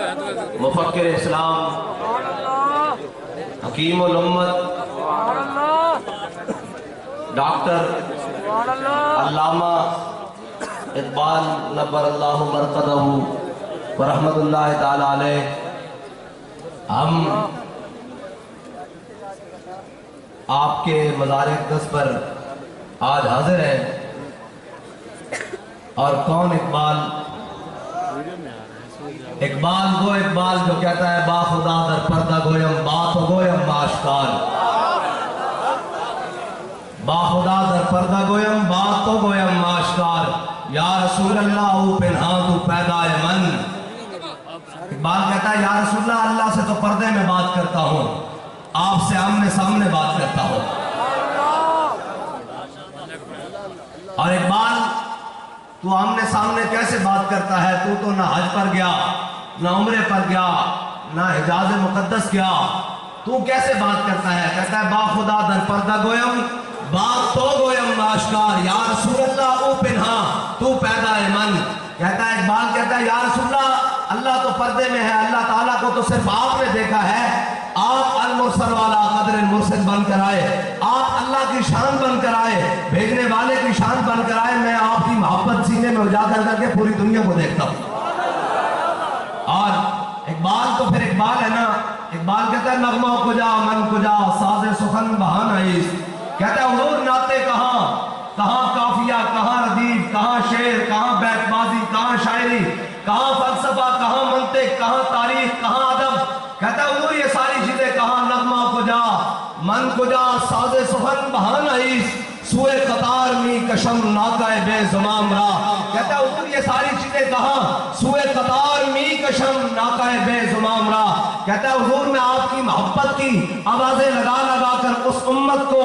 मुफक्किर इस्लाम, हकीम उल उम्मत, डॉक्टर अल्लामा इकबाल नब्बरल्लाहु मरकदहू व रहमतुल्लाहि ताला अलैह, हम आपके मज़ार अक़दस पर आज हाजिर हैं। और कौन इकबाल? इकबाल वो इकबाल जो कहता है बाखुदा दर पर्दा गोयम बात गोयम माशकार, बाखुदा दर पर्दा गोयम बात तो गोयम माशकार, या रसूल अल्लाह पिन्हा तू पैदा मन। इकबाल कहता है या रसूल अल्लाह, अल्लाह से तो पर्दे में बात करता हूँ, आपसे आमने सामने बात करता हूँ। और इकबाल तू आमने सामने कैसे बात करता है? तू तो ना हज पर गया, ना उम्रे पर गया, ना हिजाज मुकद्दस गया, तू कैसे बात करता है? कहता है बाखुदा दर पर्दा गोयम बात तो गोयम आश्कार, या रसूल अल्लाह ओ पिन्हा तू पैदा है मन। कहता है इकबाल कहता है या रसूल अल्लाह तो पर्दे में है, अल्लाह ताला को तो सिर्फ आपने देखा है। आप अल मुरसल वाला कदर मुरसल बनकर आए, आप अल्लाह की शान बनकर आए, भेजने वाले की शान बनकर आए। मैं आपकी मोहब्बत सीने में उजागर करके पूरी दुनिया को देखता हूँ। और इकबाल तो फिर इकबाल है ना। इकबाल कहता है नगमा कुजा मन कुजा साज़े सुखन बहाना इस। कहता है हुजूर नाते कहाँ, कहाँ काफिया, कहाँ रदीफ, कहाँ शेर, कहाँ बैतबाजी, कहाँ शायरी, कहाँ फलसफा, कहाँ मंतिक, कहाँ तारीख, कहाँ अदब। कहता है हुजूर ये सारी चीजें कहाँ? नगमा कुजा मन कुजा साज़े सुखन बहाना इस, सुए कतार मी कशम नाकाए बेज़माम रा। कहता है हुजूर ये सारी चीजें कहाँ? सुए कतार मी कशम नाकाए बेज़माम रा। कहता है हुजूर मैं आपकी मोहब्बत की आवाजें लगा लगा कर उस उम्मत को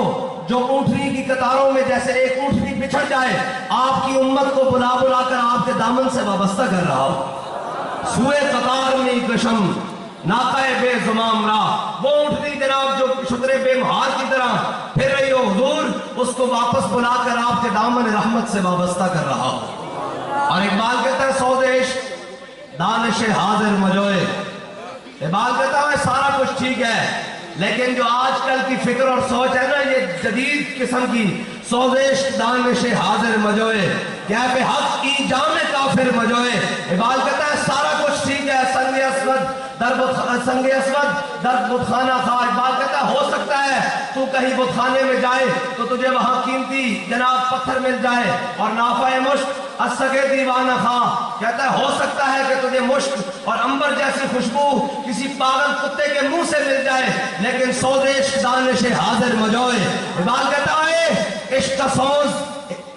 जो ऊँटनी की कतारों में जैसे एक ऊँटनी बिछड़ जाए, आपकी उम्मत को बुला बुला कर आपके दामन से वाबस्ता कर रहा हूँ। सुए कतार मी कशम नाकाए बेज़माम रा, वो ऊँटनी जनाब जो शुक्र बेमहार की तरह फिर रही हो हुजूर, उसको वापस बुलाकर आपके दामन रहमत से वाबस्ता कर रहा हूँ। और इकबाल कहता है सौदेश दानिश हाजिर मजोए। इकबाल कहता है सारा कुछ ठीक है, लेकिन जो आजकल की फिक्र और सोच है ना, ये जदीद किस्म की सौदेश दानिश हाजिर मजोए, क्या पे हक की जामे काफिर मजोए। इकबाल कहता है सारा कुछ ठीक है, संगे अस्वद दर्द बुतखाना खा। इकबाल कहता है हो सकता है तू कहीं बुतखाने में जाए तो तुझे वहां कीमती जनाब पत्थर मिल जाए और नाफाए मुश्क असगे दीवाना खा। कहता है हो सकता है कि तुझे मुश्क और अंबर जैसी खुशबू किसी पागल कुत्ते के मुंह से मिल जाए, लेकिन सौदेश दानिश हाजिर मजोए। इकबाल कहता है इश्क का सोज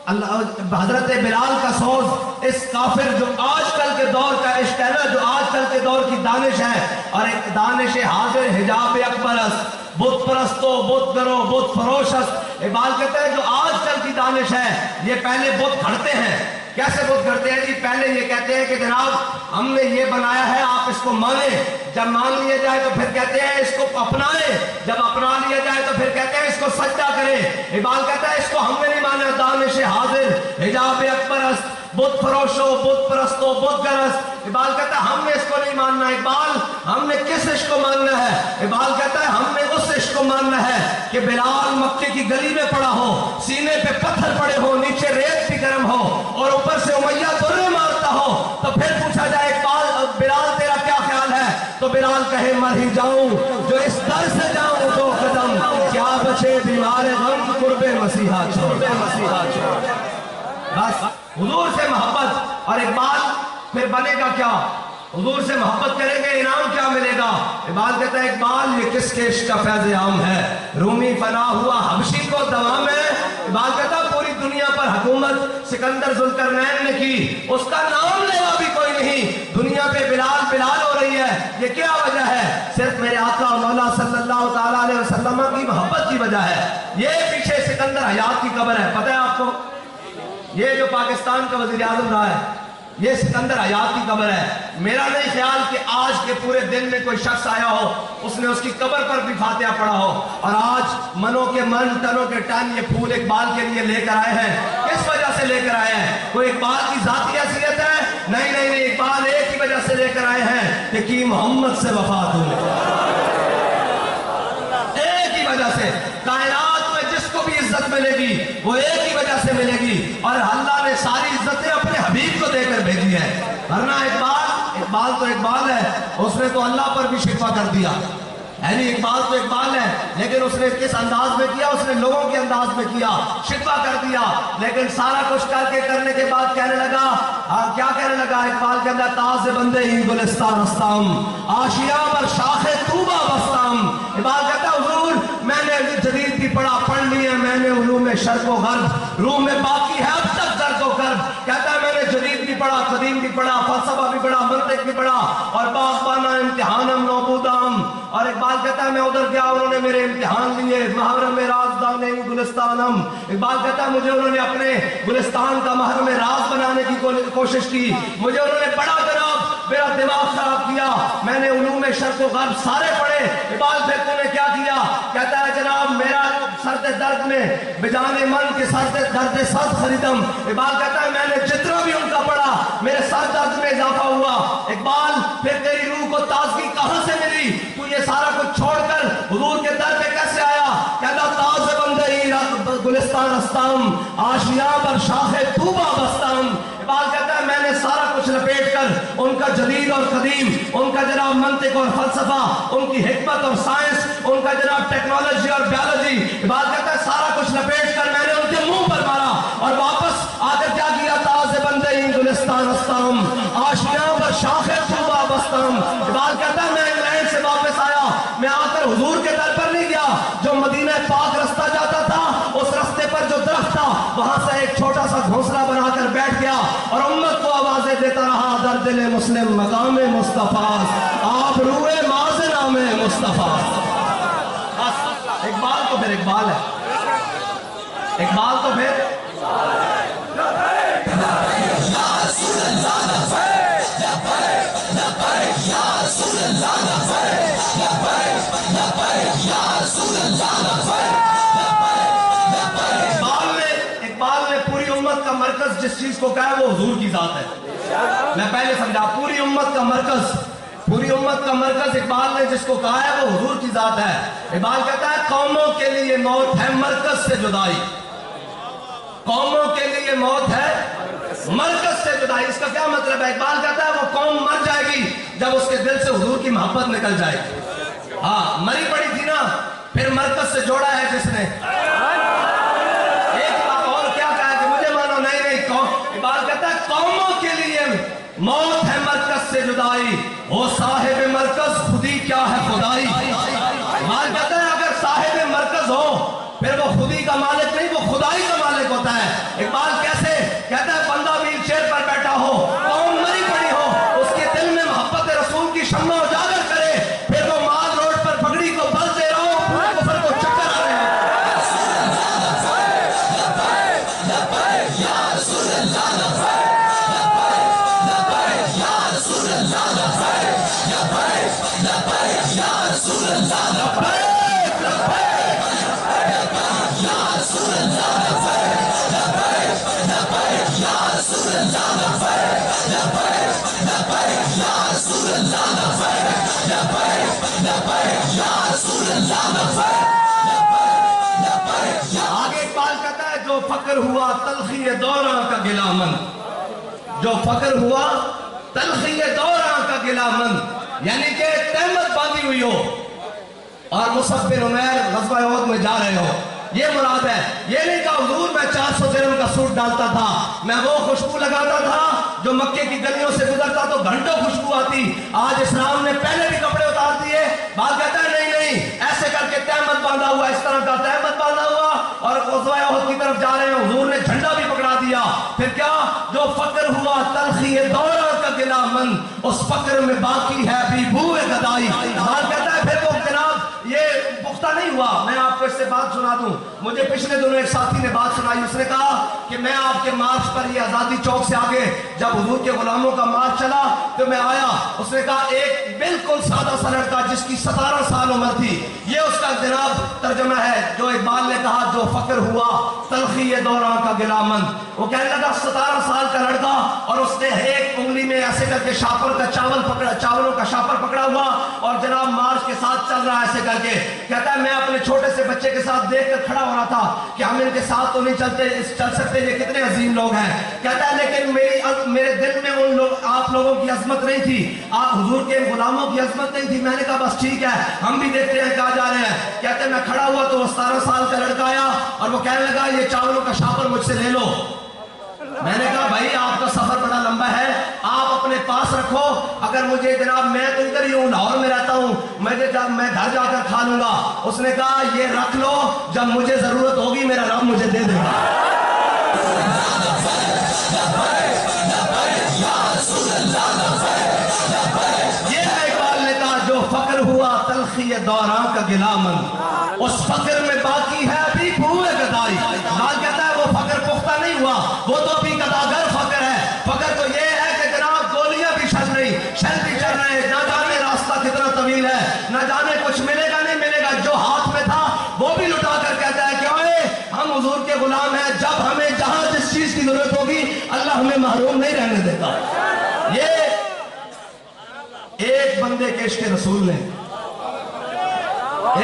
हजरत बिलाल का सोज, इस काफिर जो आजकल के दौर का इश्क है ना, जो आजकल के दौर की दानिश है, और एक दानिश हाजिर हिजाब अकबरस बुत परस्तो बुत करो बुत फरोशस। इकबाल कहता है जो आजकल की दानिश है, ये पहले बुत खड़ते हैं। कैसे बुत करते हैं जी? पहले ये कहते हैं कि जनाब हमने ये बनाया है, आप इसको माने। जब मान लिया जाए तो फिर कहते हैं इसको अपनाए, जब अपना लिया जाए तो फिर कहते हैं इसको सज्जा करें। इकबाल कहता है इसको हमने नहीं माना। दानिश हाजिर हिजाब अकबरस बुत फरोशो बुत परस्तो बुत गरस। इकबाल कहता है हमने इसको नहीं मानना। इकबाल हमने किस इश्क को मानना है? इकबाल कहता है हमने उस इश्क को मानना है कि बिलाल मक्के की गली में पड़ा हो, सीने पे पत्थर पड़े हो, नीचे रेत भी गर्म हो और ऊपर से उमैया तुर्रे मारता हो। तो फिर पूछा जाए इकबाल बिलाल तेरा क्या ख्याल है? तो बिलाल कहे मर ही जाऊं जो इस दर से जाऊं दो कदम, क्या बचे बीमार गम कुर्बे मसीहा छोड़। बस हुजूर से मोहब्बत। और इकबाल फिर बनेगा क्या? हुजूर से मोहब्बत करेंगे, इनाम क्या मिलेगा? इकबाल कहता है इकबाल ये किसके इश्क का फैज़ आम है? रूमी फना हुआ हबशी को दवाम है। इकबाल कहता है पूरी दुनिया पर हुकूमत सिकंदर जुल्करनैन ने की, उसका नाम लेवा भी कोई नहीं। दुनिया पे बिलाल बिलाल हो रही है, ये क्या वजह है? सिर्फ मेरे आका मौला सल्लल्लाहु ताला अलैहि वसल्लम की मोहब्बत की वजह है। ये पीछे सिकंदर हयात की कब्र है, पता है आपको? ये जो पाकिस्तान का वज़ीर आज़म रहा है, ये सिकंदर हयात की कब्र है। मेरा नहीं ख्याल कि आज के पूरे दिन में कोई शख्स आया हो उसने उसकी कब्र पर भी फातिहा पढ़ा हो। और आज मनों के मन तनों के टन ये फूल इकबाल के लिए लेकर आए हैं। किस वजह से लेकर आए हैं? कोई इकबाल की जाती हैसियत है? नहीं नहीं नहीं, इकबाल एक ही वजह से लेकर आए हैं کہ کی محمد سے وفا تمہیں. ایک ہی وجہ سے کائنات میں جس کو بھی عزت ملے گی وہ ایک ہی وجہ سے ملے گی، اور اللہ نے ساری عزتیں اپنے حبیب کو دے کر بھیجی ہے. ورنہ اقبال تو اقبال ہے، اس نے تو اللہ پر بھی شکوہ کر دیا. یعنی اقبال تو اقبال ہے، لیکن اس نے کس انداز میں کیا؟ اس نے لوگوں کے انداز میں کیا، شکوہ کر دیا. لیکن سارا کچھ کرنے کے بعد کہنے لگا، کیا کہنے لگا اقبال کے اندر؟ تاز بندے ہی گلستان استام، آشیاں پر شاخ طوبہ بستام. اقبال کہتا ہے حضور میں نے جدید بھی پڑھ لی ہے، میں نے علوم شرق و غرب، روح میں باقی ہے اب تک درد و کرب. کہتا ہے میں نے جدید بھی پڑھا، قدیم بھی پڑھا، فلسفہ بھی پڑھا، منطق بھی پڑھا، اور باغبانہ امتحانم نوبودام. اور اقبال کہتا ہے میں ادھر گیا، انہوں نے میرے امتحان لیے، محرم رازدان گلستانم. اقبال کہتا ہے مجھے انہوں نے اپنے گلستان کا محرم راز بنانے کی کوشش کی، مجھے انہوں نے بڑا جناب میرا دماغ خراب کیا. میں نے علوم شرق و غرب سارے پڑھے. اقبال پھر تم نے کیا کیا؟ کہتا ہے جناب میرا سرد درد میں بجانے من کے سرد درد سرد خریدم. اقبال کہتا ہے میں نے جتنا بھی ان کا پڑھا میرے سر درد میں اضافہ ہوا. اقبال پھر تیری روح کو تازگی کہاں سے ملی؟ تو یہ سارا کچھ چھوڑ کر حضور کے در پہ کیسے آیا؟ کہتا تاز بندے ہی گلستان استام، آشیاں پر شاخ طوبہ بستام. اقبال کہتا ہے میں نے سارا کچھ لپیٹ کر ان کا جدید اور قدیم، ان کا جناب منطق اور فلسفہ، ان کی حکمت اور سائنس، ان کا جناب ٹیکنالوجی اور بیالوجی، اقبال کہتا ہے سارا کچھ لپیٹ کر میں نے ان کے منہ پر مارا اور واپس آ کر کیا کیا؟ تاز بندے ہی گلستان استام، آشیاں پر شاخ طوبہ بستام. اقبال کہتا ہے میں انگلینڈ سے واپس آیا، میں آ کر حضور کے در پر نہیں گیا، جو مدینہ پاک رستہ جاتا تھا اس رستے پر جو درخت تھا وہاں سے ایک چھوٹا سا گھونسلہ بنا کر بیٹھ گیا اور امت کو آوازیں دیتا رہا، در دل مسلم مقام مصطفیٰ، آپ روئے ماز نام مصطفیٰ. اقبال تو پھر اقبال ہے، اقبال تو پھر اقبال نے پوری امت کا مرکز جس چیز کو کہا وہ حضور کی ذات ہے. میں پہلے سمجھا، پوری امت کا مرکز اقبال نے جس کو کہا ہے وہ حضور کی ذات ہے. اقبال کہتا ہے قوموں کے لیے موت ہے مرکز سے جدائی، قوموں کے لیے موت ہے مرکز سے جدائی. اس کا کیا مطلب ہے؟ اقبال کہتا ہے وہ قوم مر جائے گی جب اس کے دل سے حضور کی محبت نکل جائے گی. ہاں مری پڑی تھی نا، پھر مرکز سے جوڑا ہے جس نے. ایک بات اور کیا کہا ہے کہ مجھے مانو نہیں قوم. اقبال کہتا ہے قوموں کے لیے موت ہے مرکز سے جدائی، وہ صاحب مرکز خودی کیا ہے خدائی. اقبال کہتا ہے اگر صاحب مرکز ہو پھر وہ خودی کا مالک نہیں، وہ خدائی کا مالک ہوتا ہے. اقبال کیسے؟ کہتا ہے بندہ ویل چیئر پر بیٹھا ہو، قوم مری پڑی ہو، اس کے دل میں محبت رسول کی شمع اجاگر کرے، پھر وہ مال روڈ پر پگڑی کو بل دے رہا ہو، پورے کفر کو چکر آ رہے ہیں. آگے اقبال کہتا ہے جو فقر ہوا تلخی دوراں کا گلہ مند، جو فقر ہوا تلخی دوراں کا گلہ مند، یعنی کہ تہمت باندھی ہوئی ہو اور مصعب بن عمیر غزوہ احد میں جا رہے ہو، یہ مراد ہے. یہ نہیں کہا حضور میں 400 درہم کا سوٹ ڈالتا تھا، میں وہ خوشبو لگاتا تھا جو مکے کی گلیوں سے گزرتا تو گھنٹوں خوشبو آتی. آج اسلام نے پہلے بھی کپڑے اتار دیے. بات کہتا ہے نہیں ایسے کر کے تہمت باندھا ہوا، اس طرح کا تہمت باندھا ہوا اور غزوہ احد کی طرف جا رہے ہیں. حضور نے جھنڈا بھی پکڑا دیا. پھر کیا؟ جو فقر ہوا تلخی دوراں کا گلہ مند، اس فقر میں باقی ہے بھی بوئے گدائی. بات کہتا ہے پھر وہ جناب یہ पुख्ता नहीं हुआ। मैं आपको इससे बात सुना दूं, मुझे पिछले दिनों एक साथी ने बात सुनाई। उसने कहा कि मैं आपके मार्च पर, ये आज़ादी चौक से आगे जब हुजूर के गुलामों का मार्च चला तो मैं आया। उसने कहा एक बिल्कुल सादा सा लड़का जिसकी 17 साल उम्र थी, ये उसका जनाब तर्जुमा है जो इकबाल ने कहा, जो फक्र हुआ तलखी ये दौरान का गिलामंद। वो कहने लगा 17 साल का लड़का और उसने एक उंगली में ऐसे करके शापर का चावलों का शापर पकड़ा हुआ और जनाब मार्च के साथ चल रहा है ऐसे करके। कहता है मैं अपने छोटे से बच्चे के साथ देख कर खड़ा हो रहा था कि हम इनके साथ तो नहीं चल सकते, ये कितने अजीम लोग हैं। कहता है लेकिन मेरे दिल में उन लोग आप लोगों की अजमत नहीं थी, आप हुजूर के गुलामों की अजमत नहीं थी। मैंने कहा बस ठीक है, हम भी देखते हैं कहाँ जा रहे हैं। कहते हैं मैं खड़ा हुआ तो वो 17 साल का लड़का आया और वो कहने लगा ये चावलों का शापर मुझसे ले लो। मैंने कहा भाई आपका सफर बड़ा लंबा है, आप अपने पास रखो, अगर मुझे जनाब मैं तो इधर ही हूँ, लाहौर में रहता हूँ, मैं घर जाकर खा लूंगा। उसने कहा ये रख लो, जब मुझे जरूरत होगी मेरा रब मुझे दे देगा। ये इकबाल ने कहा जो फक्र हुआ तलखी दौरान का गिलामन, उस फक्र में बाकी है अभी हुए गदाई। लाल कहता है वो फक्र पुख्ता नहीं हुआ, वो तो अभी गदागर फक्र है। फक्र तो ये है कि जनाब गोलियां भी चल रही, शल भी चल रहे, ना जाने रास्ता कितना तवील है, ना जाने कुछ मिलेगा नहीं मिलेगा। जो हाथ में था वो भी लुटा कर कहता है कि ओए हम हुजूर के गुलाम हैं, जब हमें जहां जिस चीज की जरूरत होगी अल्लाह हमें महरूम नहीं रहने देता। ये एक बंदे के इश्क रसूल ने,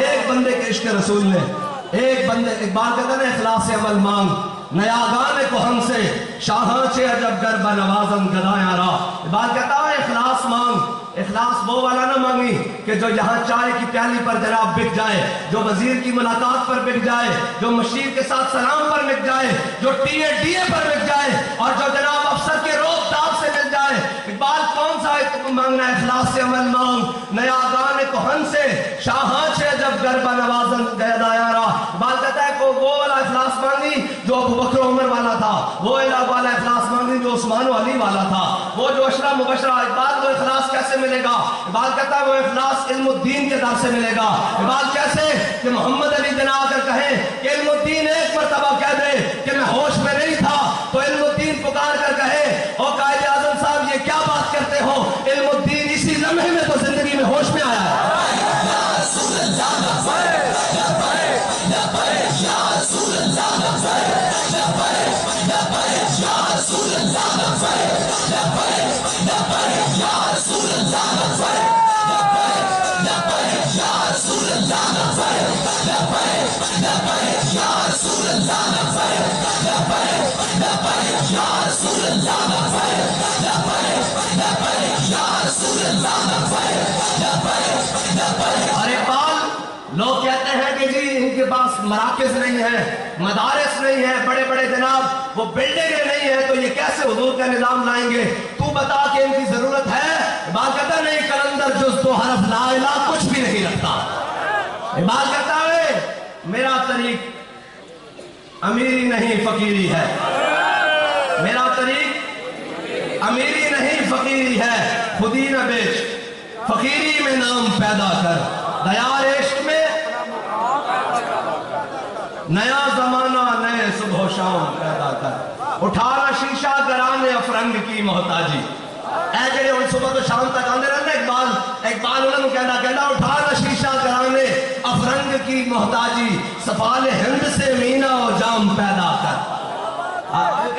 एक बंदे के इश्क रसूल ने, एक बंदे, इकबाल कहता है इखलास से अमल मांग नया गाने को हमसे शाहां से अजब गरबा नवाजन गदाया रा। इकबाल कहता है इखलास मांग, इखलास वो वाला ना मांगी कि जो यहाँ चाय की प्याली पर जनाब बिक जाए, जो वजीर की मुलाकात पर बिक जाए, जो मशीर के साथ सलाम पर बिक जाए, जो टीए पर बिक जाए और जो जनाब अफसर के रोक टाप से मिल जाए। इकबाल कौन सा मांगना है? इखलास से अमल मांग नया गाने को हमसे शाहां से जब गरबा नवाजन गदायारा। इकबाल कहता है को वो वाला इखलास मांगी जो अबू बकर उमर वाला था, वो वाला इखलास मांगी जो उस्मान अली वाला था, वो जो अशरा मुबशरा। इकबाल वो इखलास कैसे मिलेगा? इकबाल कहता है वो इखलास इल्मुद्दीन के दर से मिलेगा। इकबाल कैसे कि मोहम्मद अली जना आकर कहे कि इल्मुद्दीन एक मरतबा कह दे कि मैं होश में नहीं था, तो इल्मुद्दीन पुकार कर कहे ओ कायदे आज़म साहब ये क्या बात करते हो, इल्मुद्दीन इसी लम्हे में तो जिंदगी में होश में आया है। अरे इकबाल लोग कहते हैं कि जी इनके पास मराकिज नहीं है, मदारिस नहीं है, बड़े बड़े जनाब वो बिल्डिंगें नहीं है, तो ये कैसे हुजूर का निजाम लाएंगे? तू बता कि इनकी जरूरत है? इकबाल कहता नहीं, कलंदर जुज़ तो हरफ ला इलाहा कुछ भी नहीं रखता। इकबाल कहता है मेरा तरीक अमीरी नहीं फकीरी है, मेरा तरीक अमीरी नहीं फकीरी है, खुदी न बेच फकीरी में नाम पैदा कर, दयार इश्क में नया जमाना नए सुबह शाम पैदा कर, उठाना शीशा कराने अफरंग की मोहताजी। ऐ जेड़े हुण सुबह तो शाम तक आंदे रहंदे इकबाल उन्होंने कहना उठाना शीशा कराने अफरंग की मोहताजी, सफाल हिंद से मीना और जाम पैदा कर।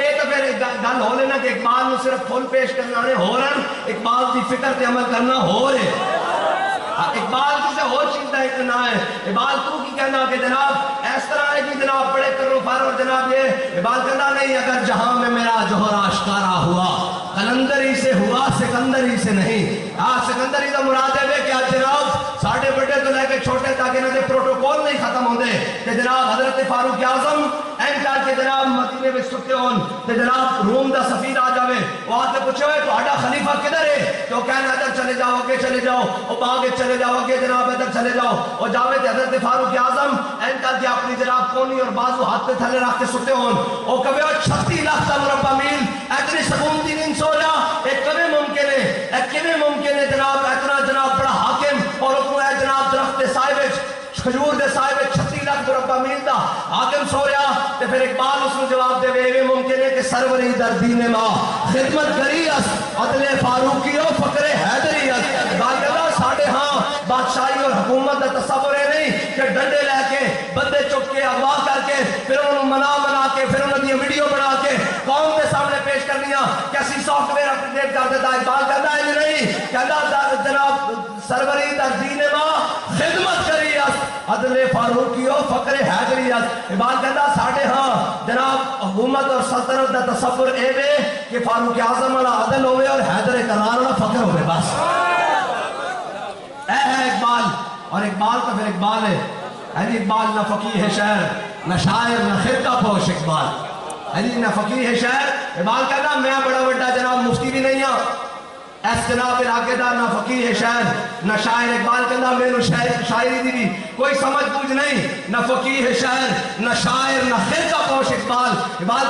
ये तो फिर गल हो लेना कि इकबाल में सिर्फ फुल पेश करना ने हो रहा, इकबाल की फिक्र पे अमल करना हो रहे। इकबाल किसे हो चीज ना है। इकबाल तू की कहना कि जनाब इस तरह है कि जनाब बड़े करो फार और जनाब ये। इकबाल कहना नहीं, अगर जहां में मेरा जोहर आश्कारा हुआ कलंदरी से हुआ सिकंदरी से नहीं। सिकंदरी का मुराद है कि आज जनाब साढ़े बड़े तो लेके छोटे तक इन्होंने प्रोटोकॉल नहीं खत्म होंगे कि जनाब हजरत फारूक आजम एंकर के जनाब मदीने में सुते होन ते जनाब रूम दा सफीर आ जावे, वो आके पूछे तुम्हारा खलीफा किधर है, तो कहना इधर चले जाओ, आगे चले जाओ, और आगे चले जाओ, आगे जनाब इधर चले जाओ, और जावे थे हजरत फारूक आजम एंकर के अपनी जनाब कोनी और बाजू हाथ पे थले रख के सुते होन, और कभी 36 लाख का मुरब्बा मील इतनी सकून दी नींद सो जा, एक कभी मुमकिन है, एक किਵੇਂ मुमकिन है जनाब इतना जनाब बड़ा हाकिम और उसको जनाब दरख्त साहिब खजूर दे साहिब 36 लाख मुरब्बा मील दा हाकिम सो रहा ते फिर इकबाल उसको जवाब दे वे मुमकिन है कि सरवरी दर दीन मां खिदमत करी अस अदले फारूकी ओ फकरे हैदरी अस बात कहदा साडे हां बादशाही और हुकूमत दा तसव्वुर है नहीं कि डंडे लेके बंदे चुक के अगवा करके फिर उन्होंने मना के फिर उन्होंने वीडियो बना के कौम के सामने पेश करनिया कैसी सॉफ्टवेयर अपडेट कर देता इकबाल कहदा है नहीं कहदा जनाब सरवरी दर दीन मां खिदमत करी अदले फारूकी ओ फकरे हैदरी इकबाल कहता साढ़े हाँ जनाब हुकूमत और सल्तनत का तसव्वुर एवे कि फारूक आजम वाला अदल होवे और हैदर करार वाला फकर होवे बस ऐ है इकबाल और इकबाल तो फिर इकबाल है जी इकबाल न फकीह है शहर न शायर न खिरका पोश इकबाल है जी न फकीह है शहर इकबाल कहता मैं बड़ा बड़ा जनाब मुफ्ती भी नहीं हाँ ऐस जनाब इलाके दा ना फकीह है शहर ना शायर इकबाल कहता मेनू शायरी दी भी कोई समझ बूझ नहीं ना फकीह है शहर ना शायर ना खिरका पोश इकबाल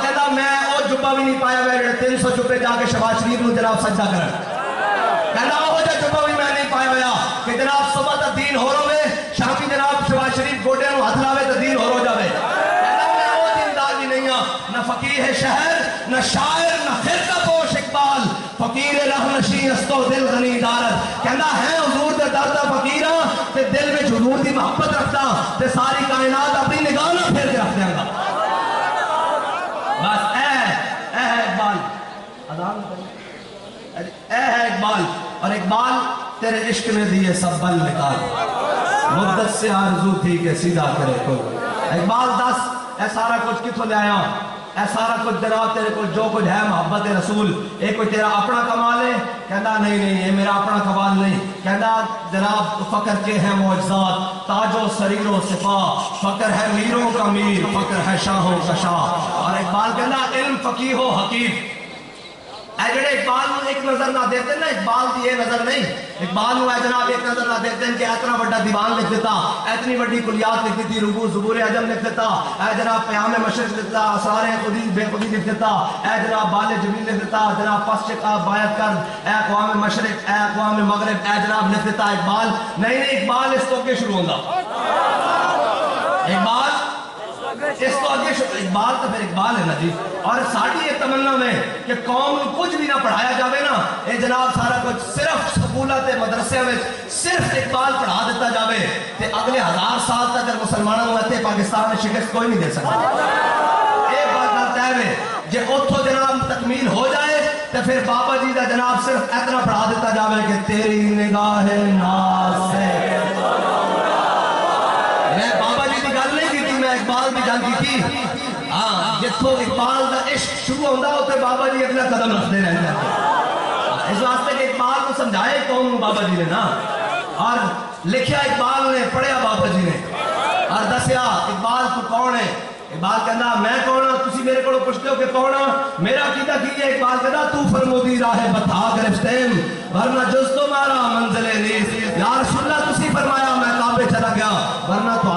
कहता मैं और जुब्बा भी नहीं पाया मैं 300 जुब्बे जाके शहबाज शरीफ को जनाब सजदा कर कहता वो जुब्बा भी मैं नहीं पाया होया कि जनाब सुबह तक दीन हो रहे शामी जनाब शहबाज शरीफ गोडे हाथ लावे तो दीन हो जावे कहता मैं वो दीनदार भी नहीं हाँ ना फकीह है शहर ना शायर ना खिरका पोश इकबाल फकीर रहनशी अस्तो दिल गनी दारत कहना है हुजूर दे दर दा फकीर ते दिल में हुजूर दी मोहब्बत रखदा ते सारी कायनात अपनी निगाह ना फेर के रख देंगा बस ए है इकबाल अजान ए है इकबाल और इकबाल तेरे इश्क ने दिए सब बल निकाल मुद्दत से आरज़ू थी कि सीधा करे को इकबाल दस ए सारा कुछ किथों ले आया ऐ सारा कुछ जनाब तेरे को जो कुछ है मोहब्बत रसूल ये कोई तेरा अपना कमाल है कहता नहीं ये मेरा अपना कमाल नहीं कहता जनाब फकर के हैं मौजज़ात ताजो सरीरो सिफा फकर है मीरों का मीर फकर है शाहों का शाह और इकबाल कहता इल्म फकीह हो हकीम जड़े इकबाल एक नजर ना देते ना इकबाल की ये नजर नहीं इकबाल जनाब एक नजर ना देते कि इतना बड़ा दीवान लिख देता इतनी बड़ी कुलियात लिख दी रुबू ज़ुबूर अजम लिख देता जनाब क़याम मशरिक़ लिख देता असरार खुदी बेखुदी लिख देता जनाब बाल जमील लिख देता जनाब पश्च का बायत कर क़याम मशरिक़ क़याम मगरिब जनाब लिख देता इकबाल नहीं इकबाल इस तो आगे शुरू होगा इकबाल इस तो आगे इकबाल तो फिर इकबाल है ना जी और साड़ी ये तमन्ना में कि कौम कुछ भी ना पढ़ाया जावे ना ये जनाब सारा कुछ सिर्फ स्कूलों के मदरसे में सिर्फ इकबाल पढ़ा देता जावे ते अगले 1000 साल तक अगर मुसलमानों को इतने पाकिस्तान में शिकस्त कोई नहीं दे सकता ये बात तय है जे उतो जनाब तकमील हो जाए तो फिर बाबा जी का जनाब सिर्फ इतना पढ़ा देता जावे कि तेरी निगाह नाज़ से मैं बाबा जी की गल नहीं की थी मैं इकबाल की गल की थी हाँ जिथों इकबाल का इश्क शुरू होता उत्थे बाबा जी अगला कदम रखते रहते हैं इस वास्ते कि इकबाल को समझाए कौन बाबा जी ने ना और लिखा इकबाल ने पढ़िया बाबा जी ने और दसिया इकबाल तू कौन है इकबाल कहना मैं कौन हाँ तुसी मेरे को पूछते हो कि कौन हाँ मेरा कीदा की है इकबाल कहना तू फरमोदी राह बता गिरफ्तेम वरना जुज तुम्हारा मंजिले नीस या रसूल अल्लाह तुसी फरमाया मैं काबे चला गया वरना तो